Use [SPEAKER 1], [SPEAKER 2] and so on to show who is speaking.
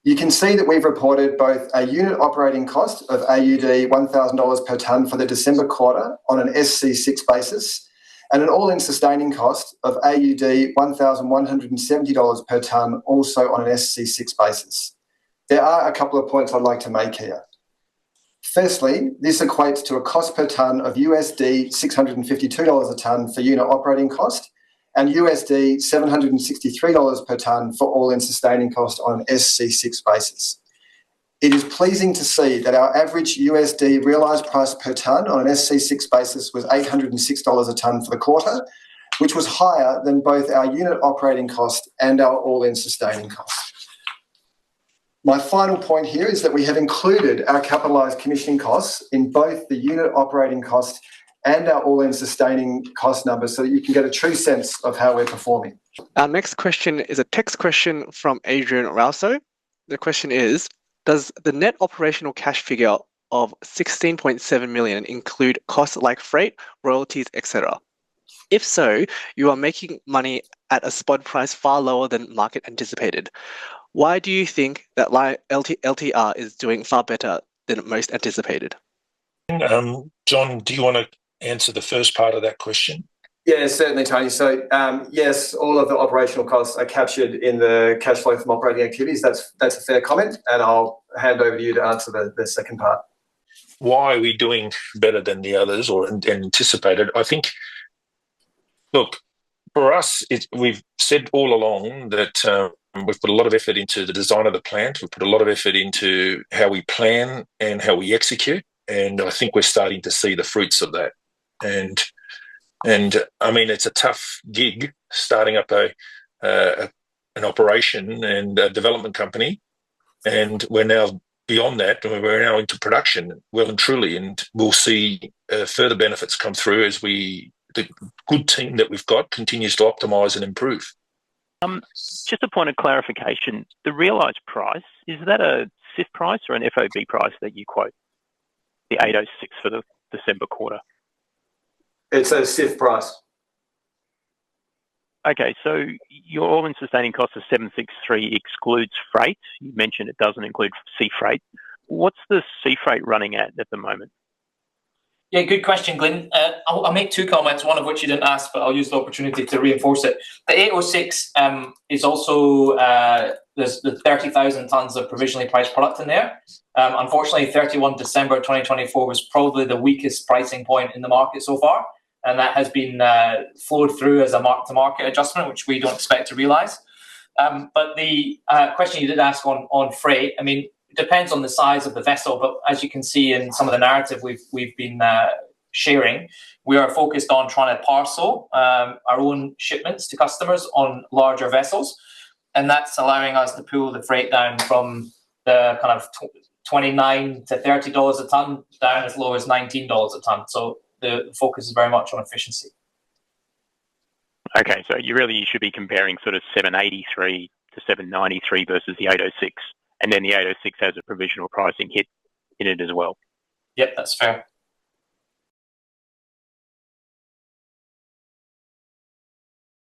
[SPEAKER 1] You can see that we've reported both a unit operating cost of AUD $1,000 per tonne for the December quarter on an SC6 basis, and an all-in sustaining cost of AUD $1,170 per tonne, also on an SC6 basis. There are a couple of points I'd like to make here. Firstly, this equates to a cost per tonne of USD $652 a tonne for unit operating cost, and USD $763 per tonne for all-in sustaining cost on an SC6 basis. It is pleasing to see that our average USD realised price per tonne on an SC6 basis was $806 a tonne for the quarter, which was higher than both our unit operating cost and our all-in sustaining cost. My final point here is that we have included our capitalised commissioning costs in both the unit operating cost and our all-in sustaining cost numbers so that you can get a true sense of how we're performing.
[SPEAKER 2] Our next question is a text question from Adrian Rauso. The question is, does the net operational cash figure of $16.7 million include costs like freight, royalties, etc.? If so, you are making money at a spot price far lower than market anticipated. Why do you think that LTR is doing far better than most anticipated?
[SPEAKER 3] John, do you want to answer the first part of that question?
[SPEAKER 1] Yeah, certainly, Tony. So, yes, all of the operational costs are captured in the cash flow from operating activities. That's a fair comment, and I'll hand over to you to answer the second part.
[SPEAKER 3] Why are we doing better than the others or anticipated? I think, look, for us, we've said all along that we've put a lot of effort into the design of the plant. We've put a lot of effort into how we plan and how we execute, and I think we're starting to see the fruits of that. And I mean, it's a tough gig starting up an operation and a development company, and we're now beyond that. We're now into production, well and truly, and we'll see further benefits come through as the good team that we've got continues to optimise and improve.
[SPEAKER 4] Just a point of clarification: the realised price, is that a CIF price or an FOB price that you quote? The 806 for the December quarter.
[SPEAKER 1] It's a CIF price.
[SPEAKER 4] Okay, so your all-in sustaining cost of 763 excludes freight. You mentioned it doesn't include sea freight. What's the sea freight running at the moment?
[SPEAKER 5] Yeah, good question, Glenn. I'll make two comments, one of which you didn't ask, but I'll use the opportunity to reinforce it. The 806 is also, there's the 30,000 tonnes of provisionally priced product in there. Unfortunately, 31 December 2024 was probably the weakest pricing point in the market so far, and that has been flowed through as a mark-to-market adjustment, which we don't expect to realise. But the question you did ask on freight, I mean, it depends on the size of the vessel, but as you can see in some of the narrative we've been sharing, we are focused on trying to parcel our own shipments to customers on larger vessels, and that's allowing us to pull the freight down from the kind of $29 to $30 a tonne down as low as $19 a tonne. So the focus is very much on efficiency.
[SPEAKER 4] Okay, so you should be comparing sort of 783 to 793 versus the 806, and then the 806 has a provisional pricing hit in it as well.
[SPEAKER 5] Yep, that's fair.